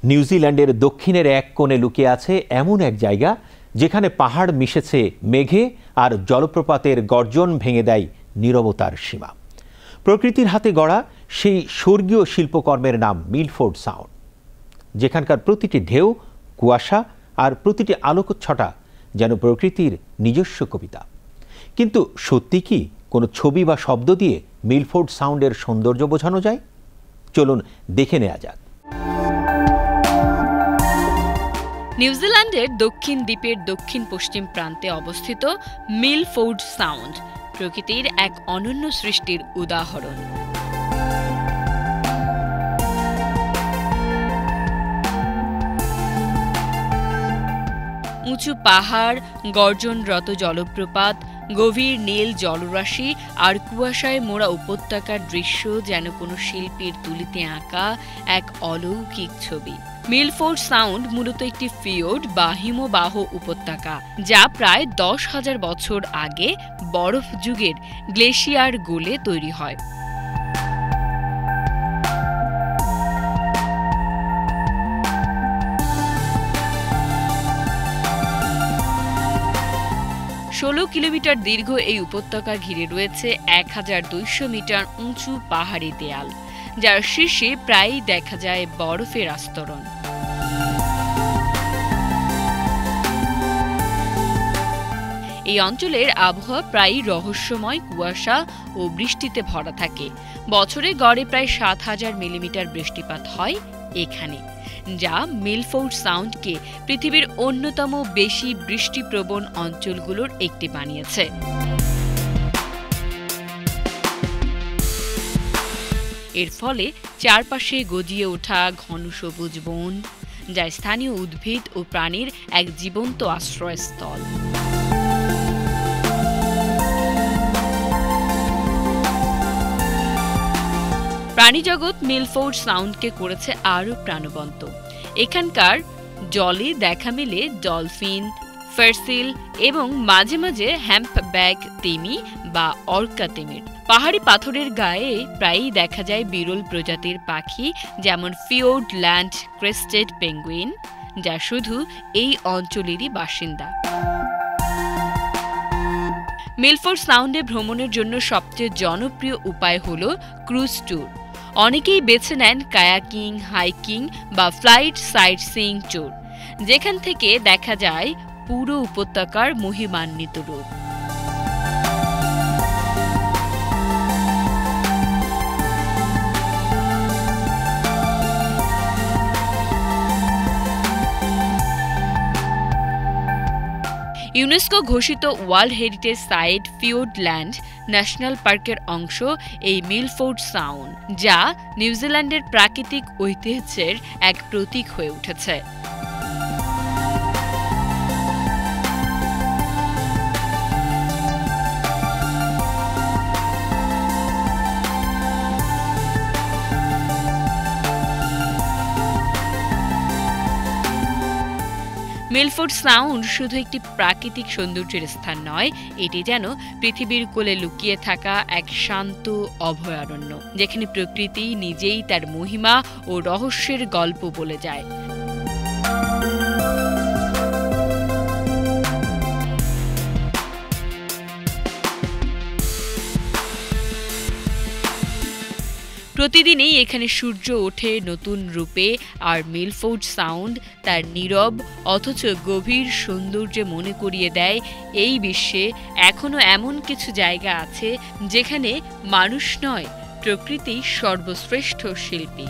নিউজিল্যান্ডের দক্ষিণের এক কোণে লুকিয়ে আছে এমন এক জায়গা যেখানে পাহাড় মিশেছে মেঘে আর জলপ্রপাতের গর্জন ভেঙে দেয় নীরবতার সীমা। প্রকৃতির হাতে গড়া সেই স্বর্গীয় শিল্পকর্মের নাম মিলফোর্ড সাউন্ড, যেখানকার প্রতিটি ঢেউ, কুয়াশা আর প্রতিটি আলোকচ্ছটা যেন প্রকৃতির নিজস্ব কবিতা। কিন্তু সত্যি কি কোনো ছবি বা শব্দ দিয়ে মিলফোর্ড সাউন্ডের সৌন্দর্য বোঝানো যায়? চলুন দেখে নেওয়া যাক। নিউজিল্যান্ডের দক্ষিণ দ্বীপের দক্ষিণ পশ্চিম প্রান্তে অবস্থিত মিলফোর্ড সাউন্ড প্রকৃতির এক অনন্য সৃষ্টির উদাহরণ। উঁচু পাহাড়, গর্জনরত জলপ্রপাত, গভীর নীল জলরাশি আর কুয়াশায় মোড়া উপত্যকার দৃশ্য যেন কোনো শিল্পীর তুলিতে আঁকা এক অলৌকিক ছবি। মিলফোর্ড সাউন্ড মূলত একটি ফিওর্ড বা হিমবাহ উপত্যকা, যা প্রায় 10,000 বছর আগে বরফ যুগের গ্লেশিয়ার গলে তৈরি হয়। ষোলো কিলোমিটার দীর্ঘ এই উপত্যকা ঘিরে রয়েছে 1200 মিটার উঁচু পাহাড়ি দেয়াল, যার শীর্ষে প্রায়ই দেখা যায় বরফের আস্তরণ। এই অঞ্চলের আবহাওয়া প্রায়ই রহস্যময় কুয়াশা ও বৃষ্টিতে ভরা থাকে। বছরে গড়ে প্রায় 7,000 মিলিমিটার বৃষ্টিপাত হয় এখানে, যা মিলফোর্ড সাউন্ডকে পৃথিবীর অন্যতম বেশি বৃষ্টিপ্রবণ অঞ্চলগুলোর একটি বানিয়েছে। এর ফলে চারপাশে গজিয়ে ওঠা ঘন সবুজ বন, যা স্থানীয় উদ্ভিদ ও প্রাণীর এক জীবন্ত আশ্রয়স্থল। প্রাণীজগৎ মিলফোর্ড সাউন্ডকে করেছে আরও প্রাণবন্ত। এখানকার জলে দেখা মেলে ডলফিন, ফারসিল এবং মাঝে মাঝে হ্যাম্পব্যাক তিমি বা অর্কা তিমির। পাহাড়ি পাথরের গায়ে প্রায়ই দেখা যায় বিরল প্রজাতির পাখি, যেমন ফিওর্ড ল্যান্ড ক্রেস্টেড পেঙ্গুইন, যা শুধু এই অঞ্চলেরই বাসিন্দা। মিলফোর্ড সাউন্ডে ভ্রমণের জন্য সবচেয়ে জনপ্রিয় উপায় হল ক্রুজ ট্যুর। অনেকেই বেছে নেন কায়াকিং, হাইকিং বা ফ্লাইট সাইটসিইং ট্যুর, যেখান থেকে দেখা যায় পুরো উপত্যকার মহিমান্বিত রূপ। ইউনেস্কো ঘোষিত world heritage site Fiordland national পার্কের অংশ এই মিলফোর্ড সাউন্ড, যা নিউজিল্যান্ডের প্রাকৃতিক ঐতিহ্যের এক প্রতীক হয়ে উঠেছে। মিলফোর্ড সাউন্ড শুধু একটি প্রাকৃতিক সৌন্দর্যের স্থান নয়, এটি যেন পৃথিবীর কোলে লুকিয়ে থাকা এক শান্ত অভয়ারণ্য, যেখানে প্রকৃতি নিজেই তার মহিমা ও রহস্যের গল্প বলে যায়। প্রতিদিনই এখানে সূর্য ওঠে নতুন রূপে, আর মিলফোর্ড সাউন্ড তার নীরব অথচ গভীর সৌন্দর্যে মনে করিয়ে দেয় এই বিশ্বে এখনো এমন কিছু জায়গা আছে যেখানে মানুষ নয়, প্রকৃতি সর্বশ্রেষ্ঠ শিল্পী।